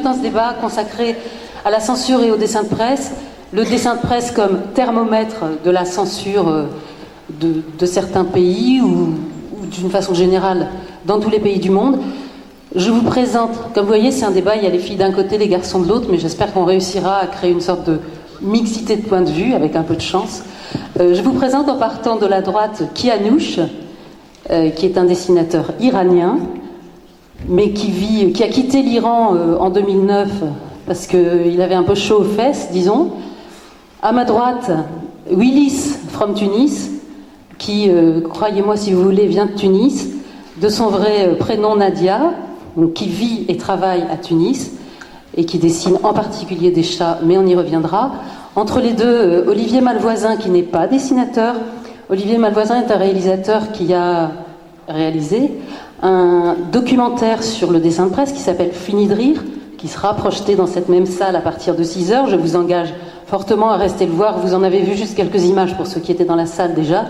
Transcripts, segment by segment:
dans ce débat consacré à la censure et au dessin de presse, le dessin de presse comme thermomètre de la censure de certains pays ou d'une façon générale dans tous les pays du monde. Je vous présente, comme vous voyez, c'est un débat, il y a les filles d'un côté, les garçons de l'autre, mais j'espère qu'on réussira à créer une sorte de mixité de points de vue avec un peu de chance. Je vous présente en partant de la droite Kianouch, qui est un dessinateur iranien, mais qui a quitté l'Iran en 2009 parce qu'il avait un peu chaud aux fesses, disons. À ma droite, Willis from Tunis, qui, croyez-moi si vous voulez, vient de Tunis, de son vrai prénom Nadia, donc, qui vit et travaille à Tunis, et qui dessine en particulier des chats, mais on y reviendra. Entre les deux, Olivier Malvoisin, qui n'est pas dessinateur. Olivier Malvoisin est un réalisateur qui a réalisé un documentaire sur le dessin de presse qui s'appelle Fini de rire, qui sera projeté dans cette même salle à partir de 6h. Je vous engage fortement à rester le voir. Vous en avez vu juste quelques images pour ceux qui étaient dans la salle déjà.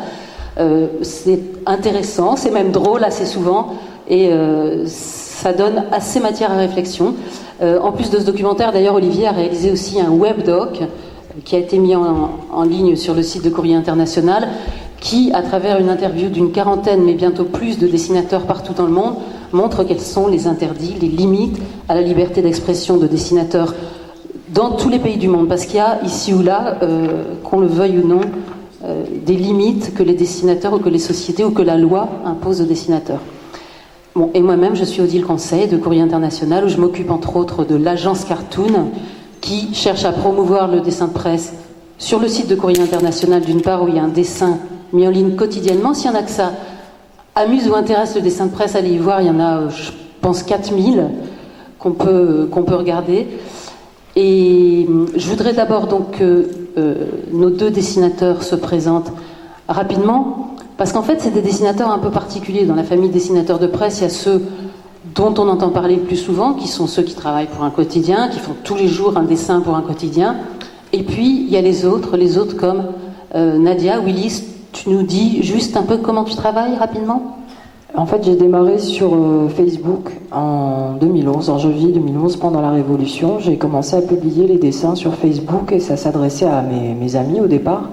C'est intéressant, c'est même drôle assez souvent, et ça donne assez matière à réflexion. En plus de ce documentaire, d'ailleurs, Olivier a réalisé aussi un webdoc qui a été mis en ligne sur le site de Courrier International, qui, à travers une interview d'une quarantaine, mais bientôt plus, de dessinateurs partout dans le monde, montre quels sont les interdits, les limites à la liberté d'expression de dessinateurs dans tous les pays du monde. Parce qu'il y a, ici ou là, qu'on le veuille ou non, des limites que les dessinateurs ou que les sociétés ou que la loi impose aux dessinateurs. Bon, et moi-même, je suis Odile Conseil de Courrier International, où je m'occupe entre autres de l'agence Cartoon, qui cherche à promouvoir le dessin de presse sur le site de Courrier International, d'une part, où il y a un dessin mis en ligne quotidiennement. S'il y en a que ça amuse ou intéresse le dessin de presse, allez y voir, il y en a, je pense, 4000 qu'on peut regarder. Et je voudrais d'abord donc que nos deux dessinateurs se présentent rapidement, parce qu'en fait, c'est des dessinateurs un peu particuliers. Dans la famille dessinateurs de presse, il y a ceux dont on entend parler le plus souvent, qui sont ceux qui travaillent pour un quotidien, qui font tous les jours un dessin pour un quotidien. Et puis, il y a les autres comme Nadia. Willis, tu nous dis juste un peu comment tu travailles rapidement ? En fait, j'ai démarré sur Facebook en 2011, en janvier 2011, pendant la Révolution. J'ai commencé à publier les dessins sur Facebook et ça s'adressait à mes amis au départ.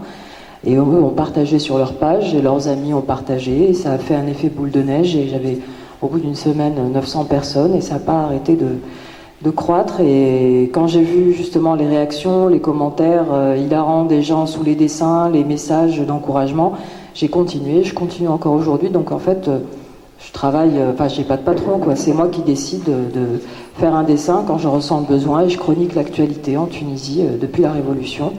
Et eux ont partagé sur leur page et leurs amis ont partagé et ça a fait un effet boule de neige et j'avais au bout d'une semaine 900 personnes et ça n'a pas arrêté de croître. Et quand j'ai vu justement les réactions, les commentaires hilarants des gens sous les dessins, les messages d'encouragement, j'ai continué, je continue encore aujourd'hui. Donc en fait, je travaille, j'ai pas de patron, quoi. C'est moi qui décide de faire un dessin quand je ressens le besoin et je chronique l'actualité en Tunisie depuis la Révolution.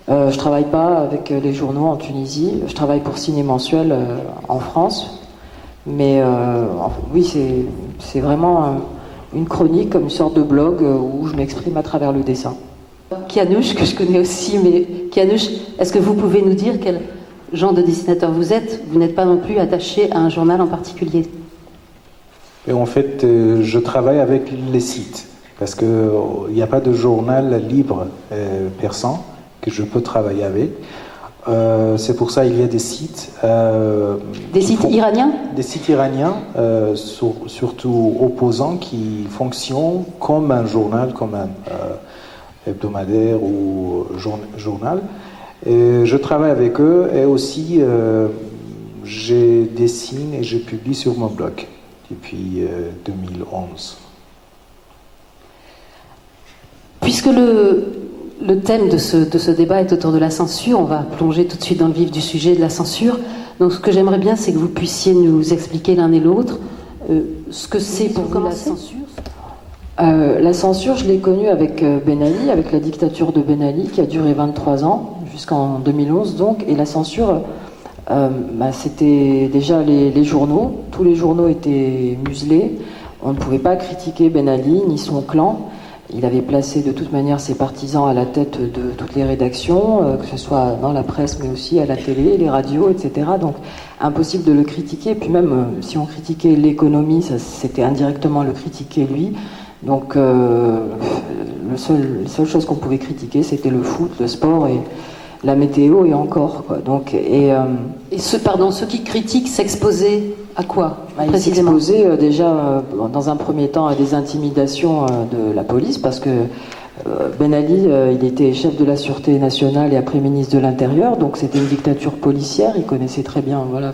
Je travaille pas avec les journaux en Tunisie, je travaille pour Ciné Mensuel en France. Mais oui, c'est vraiment une chronique, comme une sorte de blog où je m'exprime à travers le dessin. Kianouch, que je connais aussi, mais Kianouch, est-ce que vous pouvez nous dire quel genre de dessinateur vous êtes ? Vous n'êtes pas non plus attaché à un journal en particulier. Et en fait, je travaille avec les sites, parce qu'il n'y a pas de journal libre persan que je peux travailler avec. C'est pour ça qu'il y a des sites. Des sites iraniens ? Des sites iraniens, surtout opposants, qui fonctionnent comme un journal, comme un hebdomadaire ou journal. Et je travaille avec eux et aussi je dessine et je publie sur mon blog depuis 2011. Puisque le thème de ce débat est autour de la censure, on va plonger tout de suite dans le vif du sujet de la censure. Donc ce que j'aimerais bien, c'est que vous puissiez nous expliquer l'un et l'autre ce que c'est pour vous la censure. La censure, je l'ai connue avec Ben Ali, avec la dictature de Ben Ali, qui a duré 23 ans, jusqu'en 2011 donc. Et la censure, c'était déjà les journaux. Tous les journaux étaient muselés. On ne pouvait pas critiquer Ben Ali ni son clan. Il avait placé de toute manière ses partisans à la tête de toutes les rédactions, que ce soit dans la presse mais aussi à la télé, les radios, etc. Donc impossible de le critiquer. Puis même si on critiquait l'économie, c'était indirectement le critiquer lui. Donc la seule chose qu'on pouvait critiquer, c'était le foot, le sport la météo et encore, quoi. Donc, ceux qui critiquent s'exposaient à quoi ils précisément? s'exposaient déjà dans un premier temps à des intimidations de la police, parce que Ben Ali, il était chef de la Sûreté nationale et après ministre de l'Intérieur, donc c'était une dictature policière, il connaissait très bien, voilà,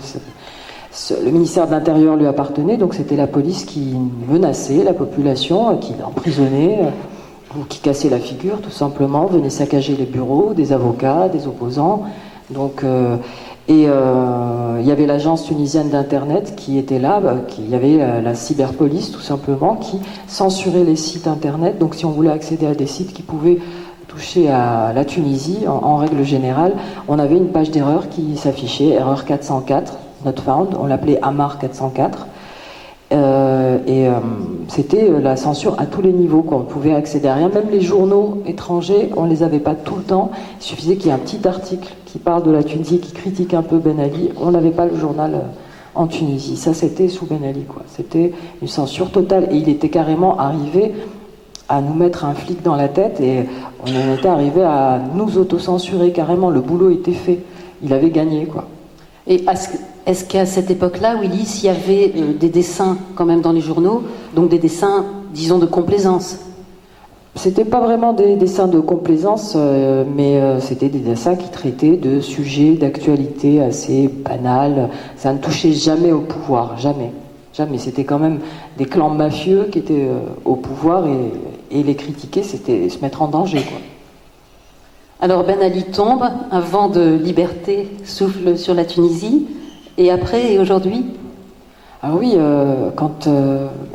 le ministère de l'Intérieur lui appartenait, donc c'était la police qui menaçait la population, qui l'emprisonnait, ou qui cassait la figure tout simplement, venait saccager les bureaux des avocats, des opposants. Donc, il y avait l'agence tunisienne d'Internet qui était là, il y avait la cyberpolice tout simplement qui censurait les sites Internet. Donc si on voulait accéder à des sites qui pouvaient toucher à la Tunisie, en règle générale, on avait une page d'erreur qui s'affichait, erreur 404, not found, on l'appelait Amar 404. C'était la censure à tous les niveaux, quoi. On pouvait accéder à rien, même les journaux étrangers, on les avait pas tout le temps. Il suffisait qu'il y ait un petit article qui parle de la Tunisie, qui critique un peu Ben Ali, on n'avait pas le journal en Tunisie. Ça, c'était sous Ben Ali, quoi. C'était une censure totale, et il était carrément arrivé à nous mettre un flic dans la tête, et on en était arrivé à nous autocensurer carrément. Le boulot était fait, il avait gagné, quoi. Et est-ce qu'à cette époque-là, Willis, il y avait des dessins quand même dans les journaux, donc des dessins, disons, de complaisance? C'était pas vraiment des dessins de complaisance, mais c'était des dessins qui traitaient de sujets d'actualité assez banals. Ça ne touchait jamais au pouvoir, jamais. Jamais. C'était quand même des clans mafieux qui étaient au pouvoir, et les critiquer, c'était se mettre en danger, quoi. Alors Ben Ali tombe, un vent de liberté souffle sur la Tunisie, et après et aujourd'hui? Ah oui, quand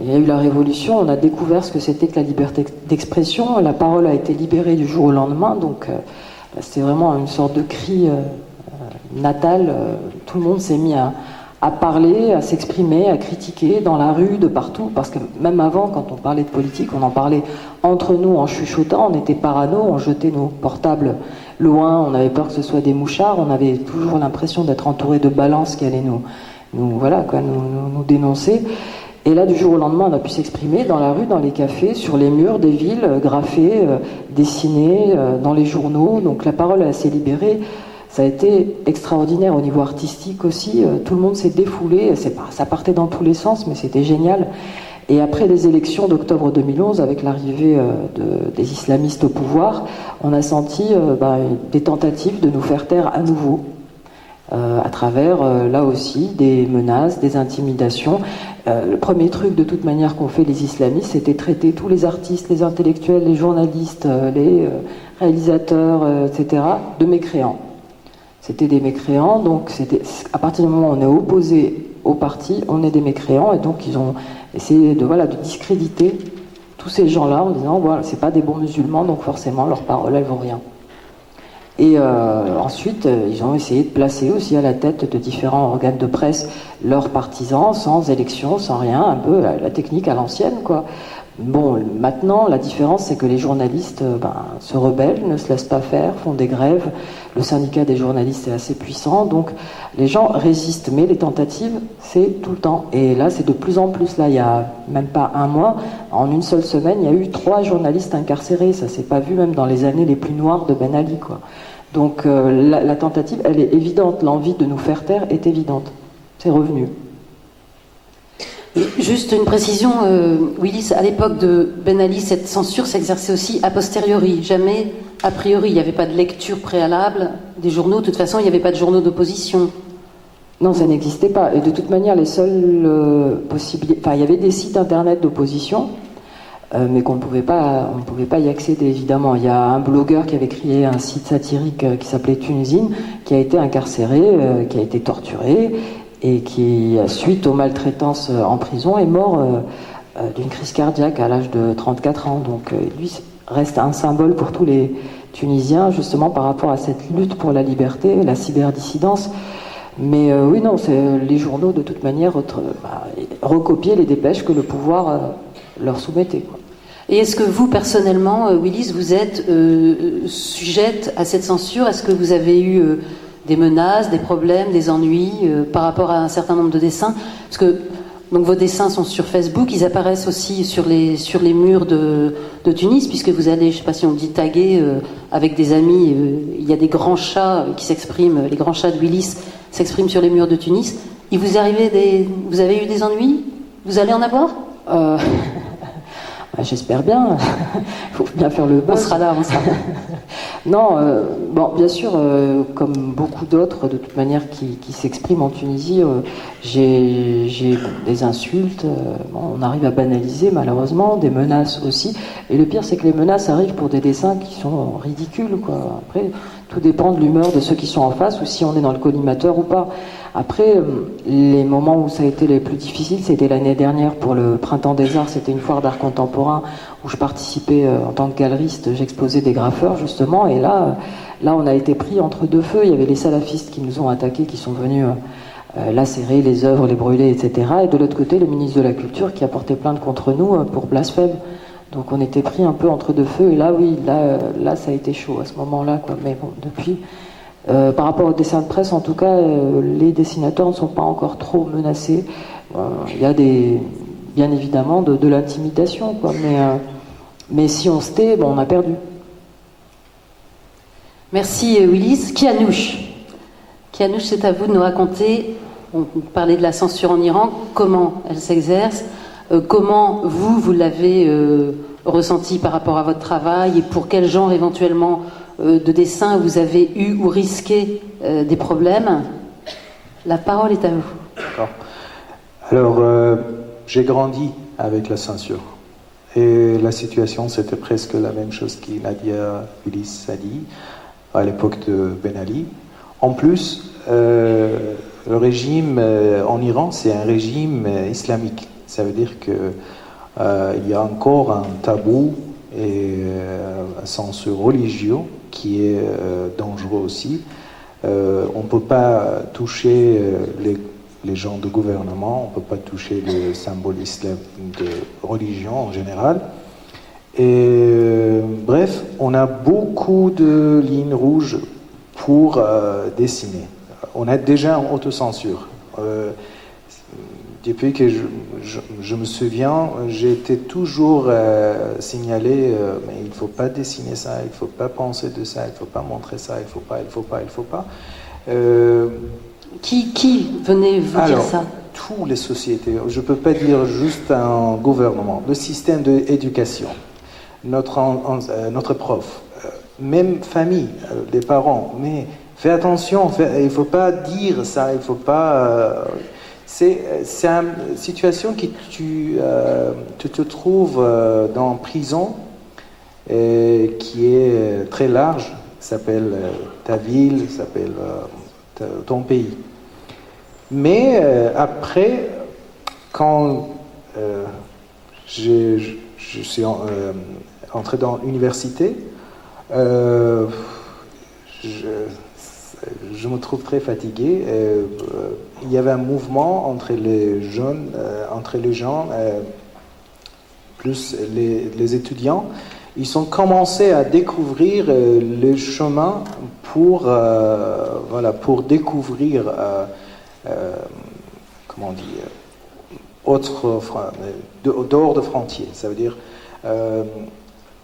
il y a eu la révolution, on a découvert ce que c'était que la liberté d'expression. La parole a été libérée du jour au lendemain, donc c'était vraiment une sorte de cri natal. Tout le monde s'est mis à parler, à s'exprimer, à critiquer dans la rue, de partout, parce que même avant, quand on parlait de politique, on en parlait entre nous en chuchotant, on était parano, on jetait nos portables loin, on avait peur que ce soit des mouchards, on avait toujours l'impression d'être entouré de balances qui allaient nous dénoncer. Et là, du jour au lendemain, on a pu s'exprimer dans la rue, dans les cafés, sur les murs des villes, graffés, dessinés, dans les journaux. Donc la parole s'est libérée. Ça a été extraordinaire au niveau artistique aussi. Tout le monde s'est défoulé. Ça partait dans tous les sens, mais c'était génial. Et après les élections d'octobre 2011, avec l'arrivée des islamistes au pouvoir, on a senti des tentatives de nous faire taire à nouveau. À travers, là aussi, des menaces, des intimidations. Le premier truc, de toute manière, qu'ont fait les islamistes, c'était traiter tous les artistes, les intellectuels, les journalistes, les réalisateurs, etc., de mécréants. C'était des mécréants, donc à partir du moment où on est opposé au parti, on est des mécréants, et donc ils ont essayé de discréditer tous ces gens-là en disant, voilà, c'est pas des bons musulmans, donc forcément leurs paroles, elles vaut rien. Et ensuite, ils ont essayé de placer aussi à la tête de différents organes de presse leurs partisans, sans élection, sans rien, un peu la technique à l'ancienne, quoi. Bon, maintenant, la différence, c'est que les journalistes se rebellent, ne se laissent pas faire, font des grèves. Le syndicat des journalistes est assez puissant, donc les gens résistent. Mais les tentatives, c'est tout le temps. Et là, c'est de plus en plus. Là, il y a même pas un mois, en une seule semaine, il y a eu 3 journalistes incarcérés. Ça s'est pas vu même dans les années les plus noires de Ben Ali, quoi. Donc la tentative, elle est évidente. L'envie de nous faire taire est évidente. C'est revenu. Juste une précision, Willis, à l'époque de Ben Ali, cette censure s'exerçait aussi a posteriori, jamais a priori. Il n'y avait pas de lecture préalable des journaux. De toute façon, il n'y avait pas de journaux d'opposition. Non, ça n'existait pas. Et de toute manière, les seules possibilités... Enfin, il y avait des sites internet d'opposition, mais qu'on ne pouvait pas y accéder, évidemment. Il y a un blogueur qui avait créé un site satirique qui s'appelait Tunisine, qui a été incarcéré, qui a été torturé, et qui, suite aux maltraitances en prison, est mort d'une crise cardiaque à l'âge de 34 ans. Donc lui reste un symbole pour tous les Tunisiens, justement par rapport à cette lutte pour la liberté, la cyberdissidence. Mais oui, non, les journaux, de toute manière, recopiaient les dépêches que le pouvoir leur soumettait, quoi. Et est-ce que vous, personnellement, Willis, vous êtes sujette à cette censure? Est-ce que vous avez eu des menaces, des problèmes, des ennuis par rapport à un certain nombre de dessins? Parce que Donc vos dessins sont sur Facebook, ils apparaissent aussi sur les murs de Tunis, puisque vous allez, je ne sais pas si on dit taguer, avec des amis, il y a des grands chats qui s'expriment, les grands chats de Willis s'expriment sur les murs de Tunis. Vous avez eu des ennuis? Vous allez en avoir? J'espère bien. Il faut bien faire le buzz. On sera là. Non, bon, bien sûr, comme beaucoup d'autres, de toute manière, qui s'expriment en Tunisie, j'ai des insultes, on arrive à banaliser malheureusement, des menaces aussi. Et le pire, c'est que les menaces arrivent pour des dessins qui sont ridicules, quoi. Après, tout dépend de l'humeur de ceux qui sont en face, ou si on est dans le collimateur ou pas. Après, les moments où ça a été les plus difficiles, c'était l'année dernière pour le Printemps des Arts. C'était une foire d'art contemporain où je participais en tant que galeriste. J'exposais des graffeurs, justement. Et là, on a été pris entre deux feux. Il y avait les salafistes qui nous ont attaqués, qui sont venus lacérer les œuvres, les brûler, etc. Et de l'autre côté, le ministre de la Culture qui a porté plainte contre nous pour blasphème. Donc on était pris un peu entre deux feux. Et là, oui, là ça a été chaud à ce moment-là, quoi. Mais bon, depuis... par rapport au dessin de presse, en tout cas, les dessinateurs ne sont pas encore trop menacés. Il y a bien évidemment de l'intimidation, quoi. Mais si on se tait, bon, on a perdu. Merci Willis. Kianouch, c'est à vous de nous raconter, on parlait de la censure en Iran, comment elle s'exerce, comment vous l'avez ressenti par rapport à votre travail et pour quel genre éventuellement de dessin vous avez eu ou risqué des problèmes. La parole est à vous. D'accord. Alors, j'ai grandi avec la censure. Et la situation, c'était presque la même chose que Nadia Willis a dit à l'époque de Ben Ali. En plus, le régime en Iran, c'est un régime islamique. Ça veut dire qu'il y a encore un tabou et un censure religieux qui est dangereux aussi. On ne peut pas toucher les gens de gouvernement, on ne peut pas toucher le symbole islamique de religion en général. Et bref, on a beaucoup de lignes rouges pour dessiner. On a déjà une autocensure. Depuis que je me souviens, j'ai été toujours signalé, mais il ne faut pas dessiner ça, il ne faut pas penser de ça, il ne faut pas montrer ça, il ne faut pas. Qui venait vous dire ça? Toutes les sociétés, je ne peux pas dire juste un gouvernement, le système d'éducation, notre prof, même famille, les parents, mais fais attention, il ne faut pas dire ça, il ne faut pas... C'est une situation que tu te trouves dans une prison qui est très large, s'appelle ta ville, s'appelle ton pays. Mais après, quand je suis entré dans l'université, je me trouve très fatigué. Il y avait un mouvement entre les jeunes, plus les étudiants. Ils ont commencé à découvrir le chemin pour découvrir, comment dire, dehors de frontières. Ça veut dire,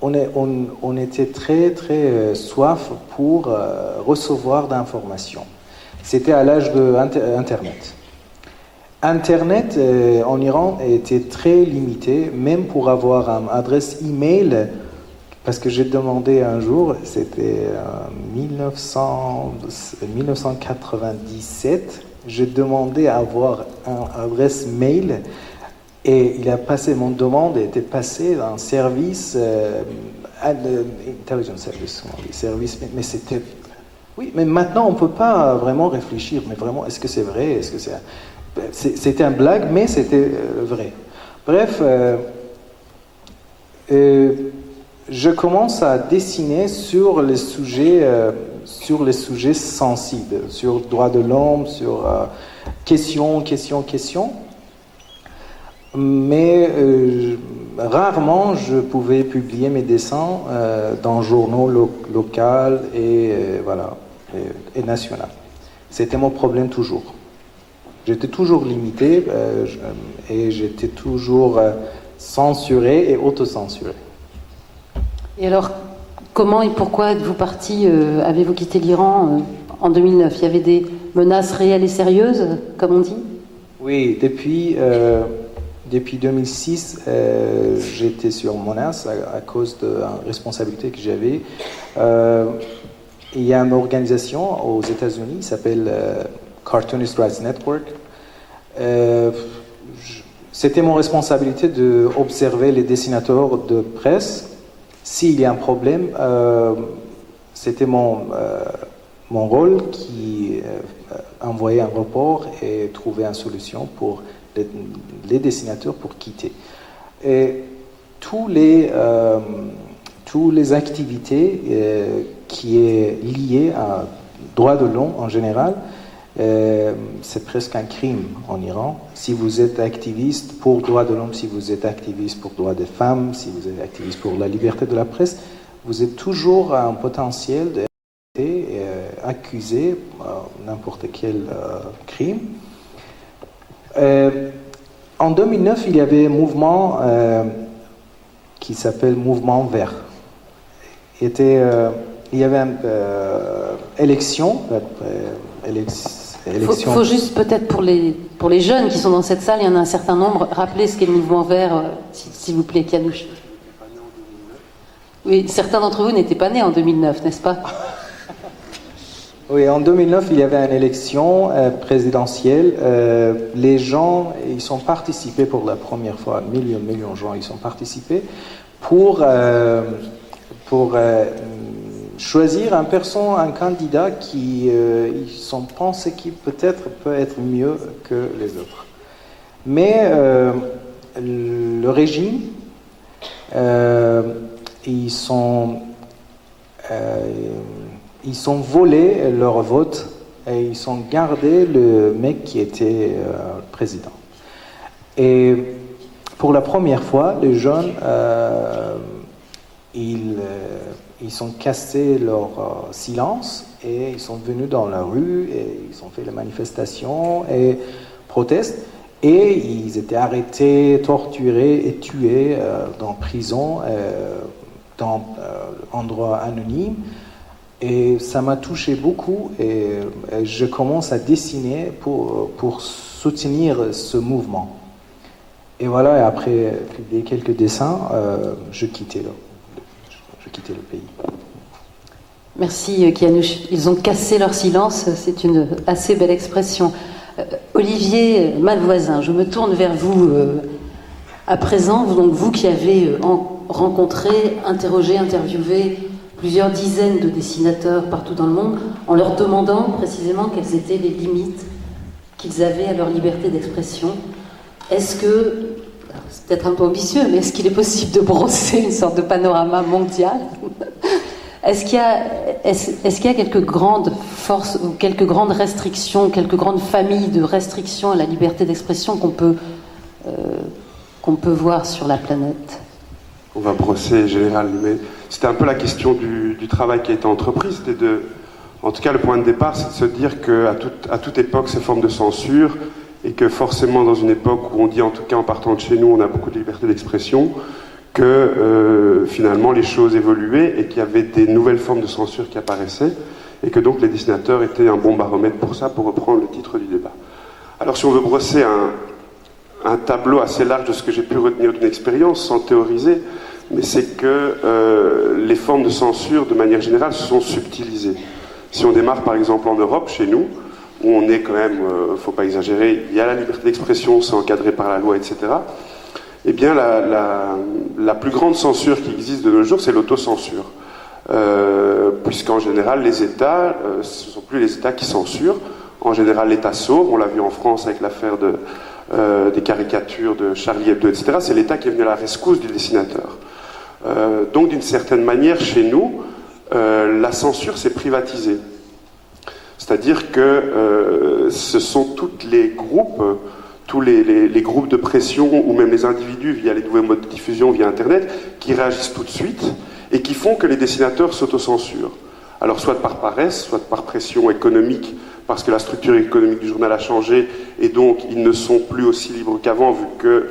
on était très très soif pour recevoir d'informations. C'était à l'âge de Internet. Internet en Iran était très limité, même pour avoir une adresse email, parce que j'ai demandé un jour, c'était en 1997, j'ai demandé à avoir une adresse mail. Et il a passé, mon demande était passée dans un service, intelligence service, mais c'était... Oui, mais maintenant on ne peut pas vraiment réfléchir, mais vraiment, est-ce que c'est vrai? Est-ce que c'était un blague, mais c'était vrai. Bref, je commence à dessiner sur les sujets sensibles, sur droits de l'homme, sur questions. Mais rarement je pouvais publier mes dessins dans journaux locaux et national. C'était mon problème toujours. J'étais toujours limité et j'étais toujours censuré et autocensuré. Et alors, comment et pourquoi êtes-vous parti, avez-vous quitté l'Iran en 2009 ? Il y avait des menaces réelles et sérieuses, comme on dit ? Oui, depuis 2006, j'étais sur menace à cause de la responsabilité que j'avais. Il y a une organisation aux États-Unis qui s'appelle Cartoonist Rights Network. C'était mon responsabilité d'observer les dessinateurs de presse. S'il y a un problème, c'était mon rôle qui envoyait un rapport et trouvait une solution pour les dessinateurs pour quitter. Et toutes les activités qui est liées à droits de l'homme en général, c'est presque un crime en Iran. Si vous êtes activiste pour droits de l'homme, si vous êtes activiste pour droits des femmes, si vous êtes activiste pour la liberté de la presse, vous êtes toujours un potentiel d'être accusé n'importe quel crime. En 2009, il y avait un mouvement qui s'appelle Mouvement Vert. Il y avait une élection. Il faut juste peut-être pour les jeunes qui sont dans cette salle, il y en a un certain nombre, rappeler ce qu'est le Mouvement Vert, s'il vous plaît, Kianouch. Oui, certains d'entre vous n'étaient pas nés en 2009, n'est-ce pas ? Oui, en 2009, il y avait une élection présidentielle. Les gens, ils sont participés pour la première fois, millions de gens, ils sont participés pour choisir un candidat qui ils sont pensés qui peut-être peut être mieux que les autres. Mais le régime, ils ont volé leur vote et ils ont gardé le mec qui était président. Et pour la première fois, les jeunes, ils ont cassé leur silence et ils sont venus dans la rue et ils ont fait les manifestations et protestes. Et ils étaient arrêtés, torturés et tués dans prison, dans endroits anonymes. Et ça m'a touché beaucoup et je commence à dessiner pour soutenir ce mouvement. Et voilà, et après publier quelques dessins, je quittais le pays. Merci Kianouch. Ils ont cassé leur silence, c'est une assez belle expression. Olivier Malvoisin, je me tourne vers vous à présent, donc vous qui avez rencontré, interrogé, interviewé plusieurs dizaines de dessinateurs partout dans le monde, en leur demandant précisément quelles étaient les limites qu'ils avaient à leur liberté d'expression. Est-ce que, c'est peut-être un peu ambitieux, mais est-ce qu'il est possible de brosser une sorte de panorama mondial ? Est-ce qu'il y a quelques grandes forces, ou quelques grandes restrictions, quelques grandes familles de restrictions à la liberté d'expression qu'on peut voir sur la planète ? On va brosser général, mais c'était un peu la question du travail qui a été entrepris. C'était en tout cas, le point de départ, c'est de se dire qu'à toute époque, ces formes de censure, et que forcément, dans une époque où on dit, en tout cas en partant de chez nous, on a beaucoup de liberté d'expression, que finalement les choses évoluaient et qu'il y avait des nouvelles formes de censure qui apparaissaient, et que donc les dessinateurs étaient un bon baromètre pour ça, pour reprendre le titre du débat. Alors si on veut brosser un tableau assez large de ce que j'ai pu retenir d'une expérience, sans théoriser, mais c'est que les formes de censure, de manière générale, se sont subtilisées. Si on démarre par exemple en Europe, chez nous, où on est quand même, faut pas exagérer, il y a la liberté d'expression, c'est encadré par la loi, etc. Eh bien, la plus grande censure qui existe de nos jours, c'est l'autocensure. Puisqu'en général, les États, ce ne sont plus les États qui censurent. En général, l'État sauve. On l'a vu en France avec l'affaire des caricatures de Charlie Hebdo, etc. C'est l'État qui est venu à la rescousse du dessinateur. Donc, d'une certaine manière, chez nous, la censure s'est privatisée. C'est-à-dire que ce sont tous les groupes de pression, ou même les individus via les nouveaux modes de diffusion, via Internet, qui réagissent tout de suite et qui font que les dessinateurs s'autocensurent. Alors soit par paresse, soit par pression économique parce que la structure économique du journal a changé, et donc ils ne sont plus aussi libres qu'avant, vu que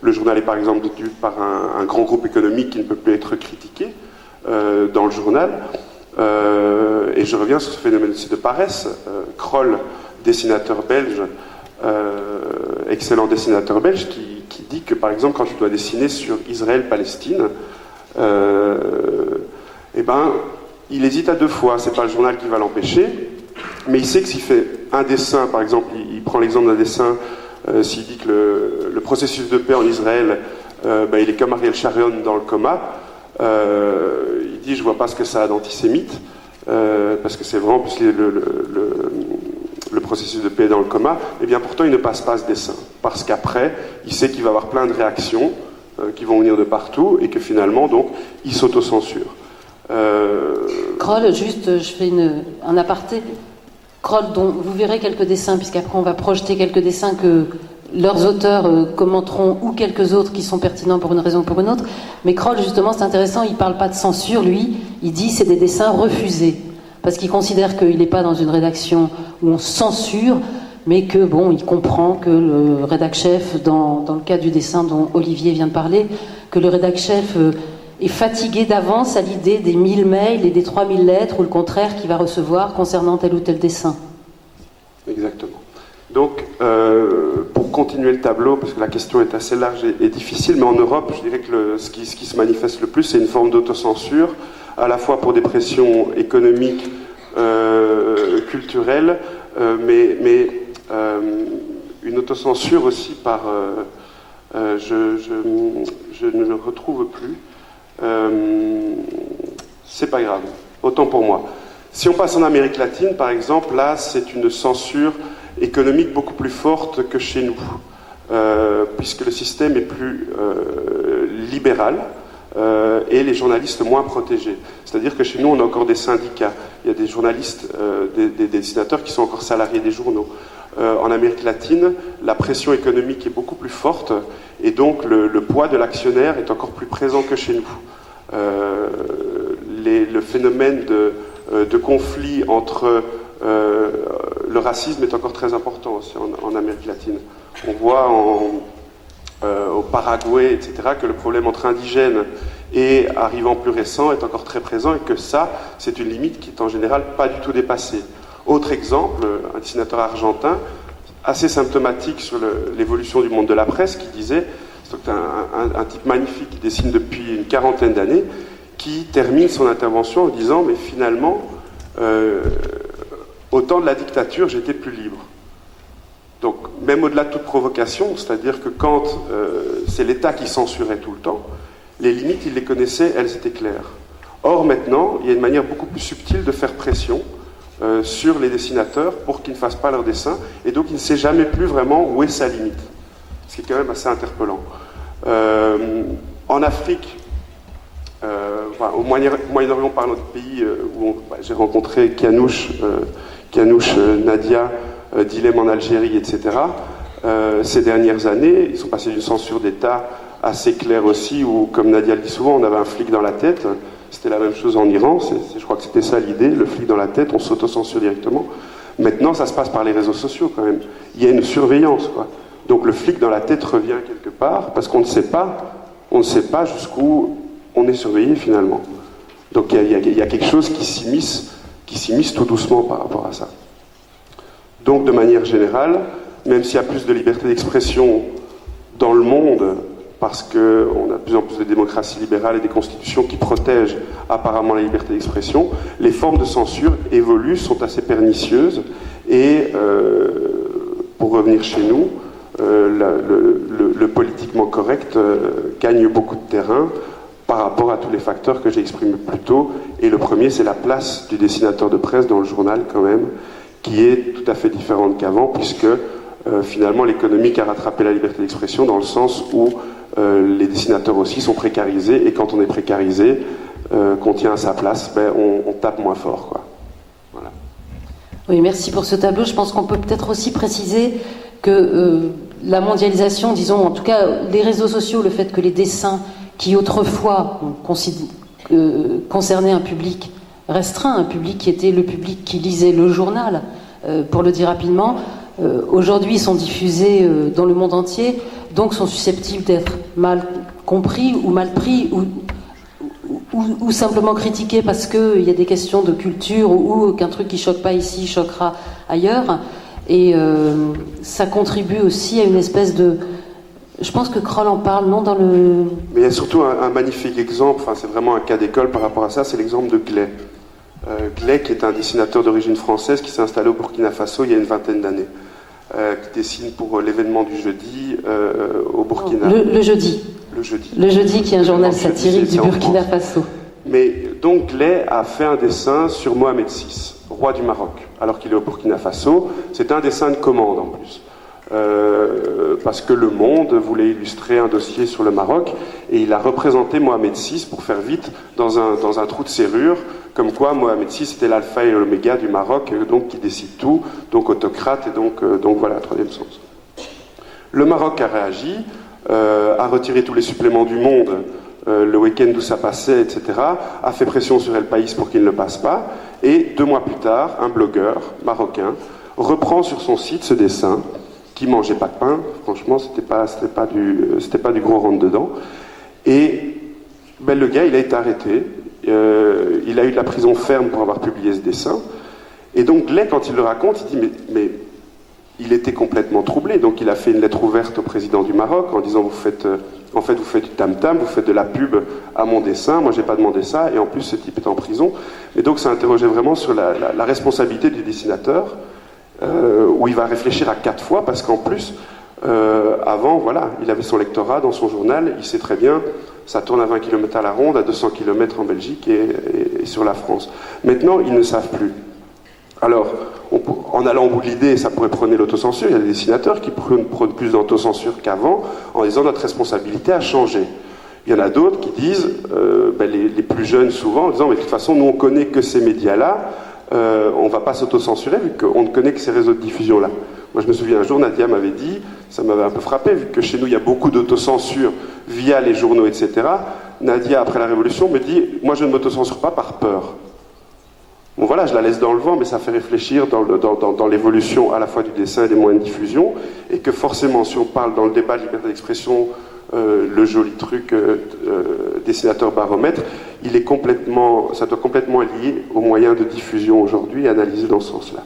le journal est par exemple détenu par un grand groupe économique qui ne peut plus être critiqué dans le journal. Et je reviens sur ce phénomène aussi de paresse. Kroll, dessinateur belge, excellent dessinateur belge, qui dit que par exemple quand tu dois dessiner sur Israël-Palestine, eh ben, il hésite à 2 fois. C'est pas le journal qui va l'empêcher, mais il sait que s'il fait un dessin, par exemple, il prend l'exemple d'un dessin, s'il dit que le processus de paix en Israël, ben, il est comme Ariel Sharon dans le coma, il dit je vois pas ce que ça a d'antisémite, parce que c'est vraiment plus le processus de paix dans le coma. Et bien pourtant il ne passe pas ce dessin, parce qu'après il sait qu'il va avoir plein de réactions qui vont venir de partout, et que finalement donc il s'autocensure. Kroll, juste, je fais un aparté. Kroll, dont vous verrez quelques dessins, puisqu'après on va projeter quelques dessins que leurs auteurs commenteront, ou quelques autres qui sont pertinents pour une raison ou pour une autre. Mais Kroll, justement, c'est intéressant, il ne parle pas de censure, lui, il dit c'est des dessins refusés. Parce qu'il considère qu'il n'est pas dans une rédaction où on censure, mais que, bon, il comprend que le rédac-chef, dans le cas du dessin dont Olivier vient de parler, que le rédac-chef est fatigué d'avance à l'idée des 1000 mails et des 3000 lettres, ou le contraire, qu'il va recevoir concernant tel ou tel dessin. Exactement. Donc, pour continuer le tableau, parce que la question est assez large et difficile, mais en Europe, je dirais que ce qui se manifeste le plus, c'est une forme d'autocensure, à la fois pour des pressions économiques, culturelles, mais une autocensure aussi par... je ne le retrouve plus. C'est pas grave, autant pour moi. Si on passe en Amérique latine, par exemple, là, c'est une censure économique beaucoup plus forte que chez nous, puisque le système est plus libéral et les journalistes moins protégés. C'est-à-dire que chez nous, on a encore des syndicats. Il y a des journalistes, des dessinateurs qui sont encore salariés des journaux. En Amérique latine, la pression économique est beaucoup plus forte, et donc le poids de l'actionnaire est encore plus présent que chez nous. Le phénomène de conflit entre le racisme est encore très important aussi en Amérique latine. On voit au Paraguay, etc., que le problème entre indigènes et arrivants plus récents est encore très présent, et que ça, c'est une limite qui est en général pas du tout dépassée. Autre exemple, un dessinateur argentin, assez symptomatique sur l'évolution du monde de la presse, qui disait, c'est un type magnifique qui dessine depuis une 40aine d'années, qui termine son intervention en disant « mais finalement, au temps de la dictature, j'étais plus libre ». Donc, même au-delà de toute provocation, c'est-à-dire que quand c'est l'État qui censurait tout le temps, les limites, il les connaissait, elles étaient claires. Or, maintenant, il y a une manière beaucoup plus subtile de faire pression sur les dessinateurs pour qu'ils ne fassent pas leurs dessins, et donc il ne sait jamais plus vraiment où est sa limite, ce qui est quand même assez interpellant. En Afrique, au Moyen-Orient, par notre pays, où j'ai rencontré Kianouch, Nadia, Dilem en Algérie, etc. Ces dernières années, ils sont passés d'une censure d'État assez claire aussi, où, comme Nadia le dit souvent, on avait un flic dans la tête. C'était la même chose en Iran, je crois que c'était ça l'idée, le flic dans la tête, on s'autocensure directement. Maintenant, ça se passe par les réseaux sociaux quand même. Il y a une surveillance, quoi. Donc le flic dans la tête revient quelque part, parce qu'on ne sait pas jusqu'où on est surveillé finalement. Donc il y a quelque chose qui s'immisce tout doucement par rapport à ça. Donc de manière générale, même s'il y a plus de liberté d'expression dans le monde, parce qu'on a de plus en plus de démocraties libérales et des constitutions qui protègent apparemment la liberté d'expression, les formes de censure évoluent, sont assez pernicieuses, et pour revenir chez nous, le politiquement correct gagne beaucoup de terrain par rapport à tous les facteurs que j'ai exprimés plus tôt, et le premier, c'est la place du dessinateur de presse dans le journal quand même, qui est tout à fait différente qu'avant, puisque finalement l'économique a rattrapé la liberté d'expression dans le sens où les dessinateurs aussi sont précarisés, et quand on est précarisé, qu'on tient à sa place, on tape moins fort, quoi. Voilà. Oui, merci pour ce tableau. Je pense qu'on peut peut-être aussi préciser que la mondialisation, disons, en tout cas les réseaux sociaux, le fait que les dessins qui autrefois concernaient un public restreint, un public qui était le public qui lisait le journal, Pour le dire rapidement, aujourd'hui ils sont diffusés dans le monde entier, donc sont susceptibles d'être mal compris ou mal pris ou simplement critiqués parce qu'il y a des questions de culture ou qu'un truc qui choque pas ici choquera ailleurs. Et ça contribue aussi à une espèce de... Je pense que Kroll en parle, non, dans le... Mais il y a surtout un magnifique exemple, enfin, c'est vraiment un cas d'école par rapport à ça, c'est l'exemple de Gley. Gley, qui est un dessinateur d'origine française qui s'est installé au Burkina Faso il y a une vingtaine d'années, qui dessine pour l'événement du jeudi au Burkina. Le jeudi. Le jeudi. Le jeudi, qui est un journal satirique du Burkina Faso. Mais donc Gley a fait un dessin sur Mohamed VI, roi du Maroc, alors qu'il est au Burkina Faso. C'est un dessin de commande en plus. Parce que Le Monde voulait illustrer un dossier sur le Maroc et il a représenté Mohamed VI, pour faire vite, dans un trou de serrure, comme quoi Mohamed VI était l'alpha et l'oméga du Maroc, donc qui décide tout, donc autocrate, et donc voilà, troisième sens. Le Maroc a réagi, a retiré tous les suppléments du Monde le week-end où ça passait, etc., a fait pression sur El País pour qu'il ne le passe pas, et 2 mois plus tard, un blogueur marocain reprend sur son site ce dessin qui mangeait pas de pain, franchement, c'était pas du gros rentre-dedans. Et ben, le gars, il a été arrêté, il a eu de la prison ferme pour avoir publié ce dessin. Et donc, Gley, quand il le raconte, il dit, mais il était complètement troublé. Donc, il a fait une lettre ouverte au président du Maroc en disant, vous faites du tam-tam, vous faites de la pub à mon dessin, moi, j'ai pas demandé ça, et en plus, ce type est en prison. Et donc, ça interrogeait vraiment sur la responsabilité du dessinateur, où il va réfléchir à 4 fois, parce qu'en plus, avant, voilà, il avait son lectorat dans son journal, il sait très bien, ça tourne à 20 km à la ronde, à 200 km en Belgique et sur la France. Maintenant, ils ne savent plus. Alors, en allant au bout de l'idée, ça pourrait prôner l'autocensure. Il y a des dessinateurs qui prônent plus d'autocensure qu'avant, en disant notre responsabilité a changé. Il y en a d'autres qui disent, les plus jeunes souvent, en disant, mais de toute façon, nous on connaît que ces médias-là, on ne va pas s'autocensurer vu qu'on ne connaît que ces réseaux de diffusion-là. Moi je me souviens un jour, Nadia m'avait dit, ça m'avait un peu frappé, vu que chez nous il y a beaucoup d'autocensure via les journaux, etc. Nadia, après la Révolution, me dit, moi je ne m'autocensure pas par peur. Bon voilà, je la laisse dans le vent, mais ça fait réfléchir dans l'évolution à la fois du dessin et des moyens de diffusion, et que forcément, si on parle dans le débat de liberté d'expression, le joli truc dessinateur baromètre, ça doit complètement lié aux moyens de diffusion aujourd'hui et analysé dans ce sens-là.